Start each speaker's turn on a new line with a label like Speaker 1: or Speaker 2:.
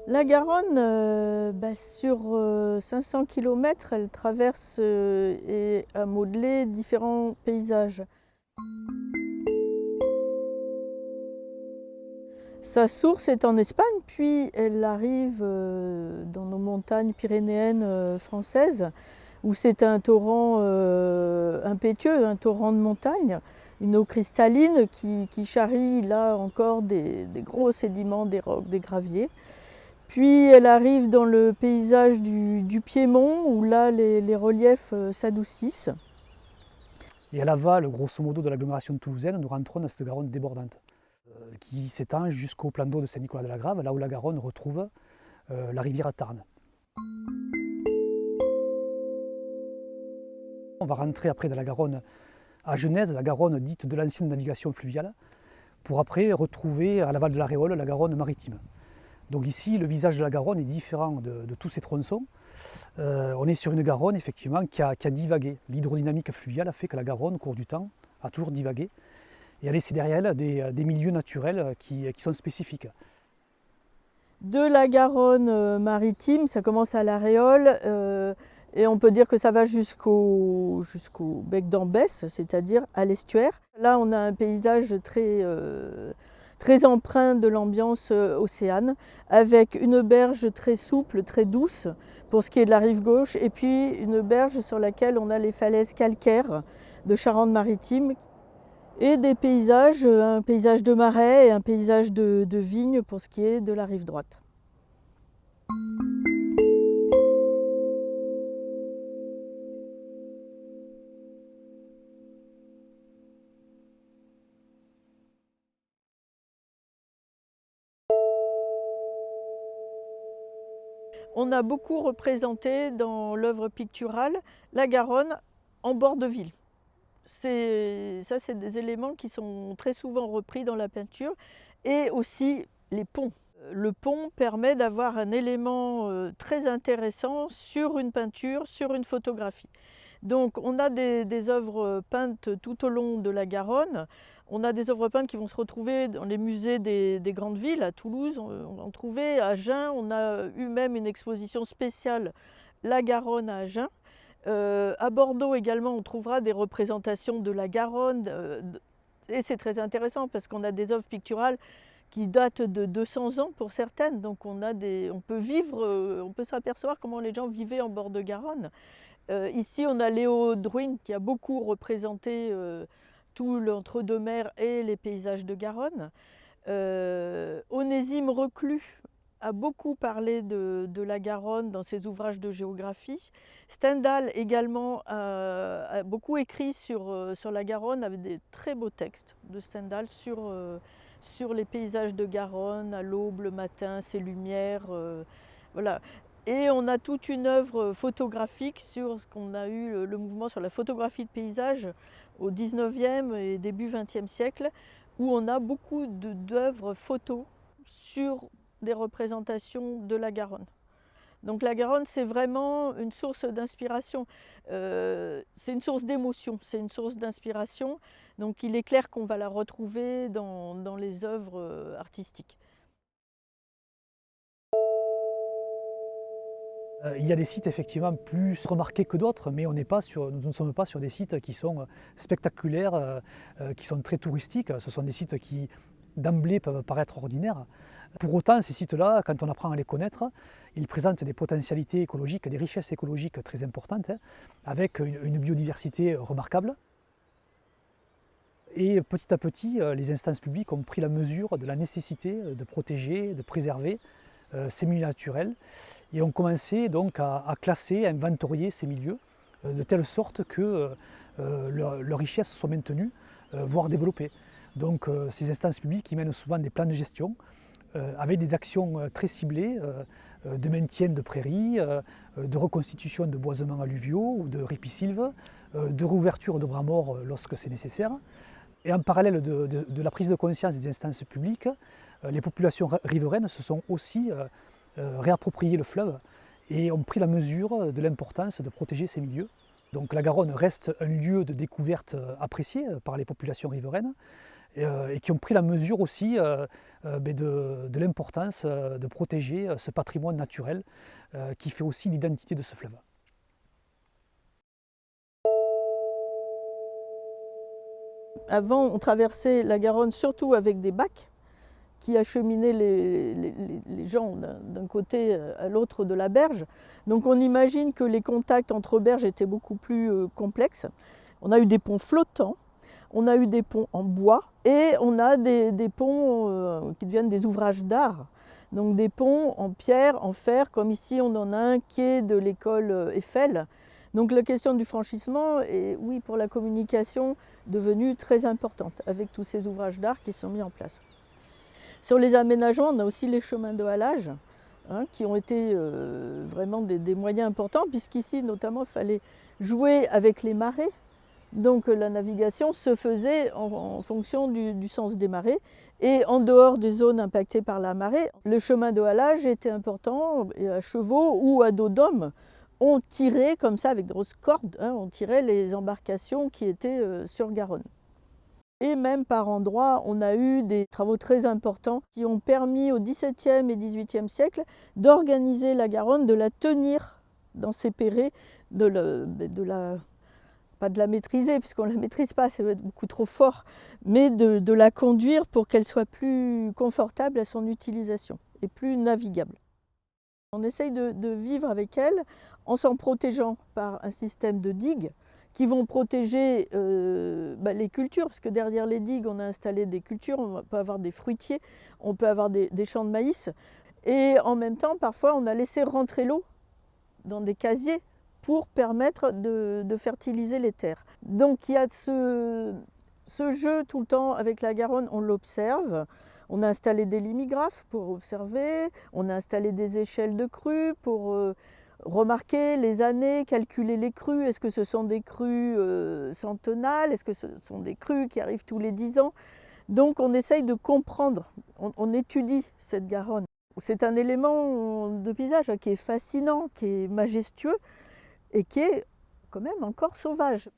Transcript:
Speaker 1: La Garonne, sur 500 km, elle traverse et a modelé différents paysages. Sa source est en Espagne, puis elle arrive dans nos montagnes pyrénéennes françaises, où c'est un torrent impétueux, un torrent de montagne, une eau cristalline qui charrie là encore des gros sédiments, des rocs, des graviers. Puis elle arrive dans le paysage du Piémont, où là les reliefs s'adoucissent.
Speaker 2: Et à l'aval, grosso modo, de l'agglomération toulousaine, nous rentrons dans cette Garonne débordante, qui s'étend jusqu'au plan d'eau de Saint-Nicolas-de-la-Grave, là où la Garonne retrouve la rivière Tarn. On va rentrer après dans la Garonne à Genèse, la Garonne dite de l'ancienne navigation fluviale, pour après retrouver à l'aval de l'Aréole la Garonne maritime. Donc ici, le visage de la Garonne est différent de tous ces tronçons. On est sur une Garonne effectivement qui a divagué. L'hydrodynamique fluviale a fait que la Garonne, au cours du temps, a toujours divagué et a laissé derrière elle des milieux naturels qui sont spécifiques.
Speaker 1: De la Garonne maritime, ça commence à l'Aréole et on peut dire que ça va jusqu'au bec d'Ambès, c'est-à-dire à l'estuaire. Là, on a un paysage très empreint de l'ambiance océane, avec une berge très souple, très douce pour ce qui est de la rive gauche, et puis une berge sur laquelle on a les falaises calcaires de Charente-Maritime, et des paysages, un paysage de marais et un paysage de vignes pour ce qui est de la rive droite. On a beaucoup représenté dans l'œuvre picturale la Garonne en bord de ville. C'est des éléments qui sont très souvent repris dans la peinture, et aussi les ponts. Le pont permet d'avoir un élément très intéressant sur une peinture, sur une photographie. Donc on a des œuvres peintes tout au long de la Garonne. On a des œuvres peintes qui vont se retrouver dans les musées des grandes villes. À Toulouse, on va en trouver. À Agen, on a eu même une exposition spéciale La Garonne à Agen. À Bordeaux également, on trouvera des représentations de la Garonne. Et c'est très intéressant parce qu'on a des œuvres picturales qui datent de 200 ans pour certaines. Donc on peut s'apercevoir comment les gens vivaient en bord de Garonne. Ici, on a Léo Drouin qui a beaucoup représenté tout l'entre-deux-mers et les paysages de Garonne. Onésime Reclus a beaucoup parlé de la Garonne dans ses ouvrages de géographie. Stendhal également a beaucoup écrit sur la Garonne, avec des très beaux textes de Stendhal sur les paysages de Garonne, à l'aube, le matin, ses lumières. Voilà. Et on a toute une œuvre photographique sur ce qu'on a eu, le mouvement sur la photographie de paysage au 19e et début 20e siècle, où on a beaucoup d'œuvres photos sur des représentations de la Garonne. Donc la Garonne, c'est vraiment une source d'inspiration, c'est une source d'émotion, c'est une source d'inspiration. Donc il est clair qu'on va la retrouver dans les œuvres artistiques.
Speaker 2: Il y a des sites effectivement plus remarqués que d'autres, mais nous ne sommes pas sur des sites qui sont spectaculaires, qui sont très touristiques. Ce sont des sites qui d'emblée peuvent paraître ordinaires. Pour autant, ces sites-là, quand on apprend à les connaître, ils présentent des potentialités écologiques, des richesses écologiques très importantes, avec une biodiversité remarquable. Et petit à petit, les instances publiques ont pris la mesure de la nécessité de protéger, de préserver ces milieux naturels, et ont commencé donc à classer, à inventorier ces milieux, de telle sorte que leur richesse soit maintenue, voire développée. Donc ces instances publiques qui mènent souvent des plans de gestion avec des actions très ciblées de maintien de prairies, de reconstitution de boisements alluviaux ou de ripisylves, de réouverture de bras morts lorsque c'est nécessaire. Et en parallèle de la prise de conscience des instances publiques, les populations riveraines se sont aussi réappropriées le fleuve et ont pris la mesure de l'importance de protéger ces milieux. Donc la Garonne reste un lieu de découverte apprécié par les populations riveraines, et qui ont pris la mesure aussi de l'importance de protéger ce patrimoine naturel qui fait aussi l'identité de ce fleuve.
Speaker 1: Avant, on traversait la Garonne surtout avec des bacs qui acheminaient les gens d'un côté à l'autre de la berge. Donc on imagine que les contacts entre berges étaient beaucoup plus complexes. On a eu des ponts flottants, on a eu des ponts en bois et on a des ponts qui deviennent des ouvrages d'art. Donc des ponts en pierre, en fer, comme ici on en a un qui est de l'école Eiffel. Donc la question du franchissement est, oui, pour la communication, devenue très importante avec tous ces ouvrages d'art qui sont mis en place. Sur les aménagements, on a aussi les chemins de halage qui ont été vraiment des moyens importants, puisqu'ici notamment il fallait jouer avec les marées. Donc la navigation se faisait en fonction du sens des marées. Et en dehors des zones impactées par la marée, le chemin de halage était important, et à chevaux ou à dos d'hommes. On tirait comme ça avec de grosses cordes, on tirait les embarcations qui étaient sur Garonne. Et même par endroits, on a eu des travaux très importants qui ont permis au XVIIe et XVIIIe siècle d'organiser la Garonne, de la tenir dans ses pérés, pas de la maîtriser, puisqu'on ne la maîtrise pas, ça va être beaucoup trop fort, mais de la conduire pour qu'elle soit plus confortable à son utilisation et plus navigable. On essaye de vivre avec elle en s'en protégeant par un système de digues qui vont protéger les cultures, parce que derrière les digues, on a installé des cultures, on peut avoir des fruitiers, on peut avoir des champs de maïs. Et en même temps, parfois, on a laissé rentrer l'eau dans des casiers pour permettre de fertiliser les terres. Donc il y a ce jeu tout le temps avec la Garonne, on l'observe. On a installé des limigraphes pour observer, on a installé des échelles de crues pour remarquer les années, calculer les crues. Est-ce que ce sont des crues centennales? Est-ce que ce sont des crues qui arrivent tous les 10 ans? Donc on essaye de comprendre, on étudie cette Garonne. C'est un élément de paysage qui est fascinant, qui est majestueux et qui est quand même encore sauvage.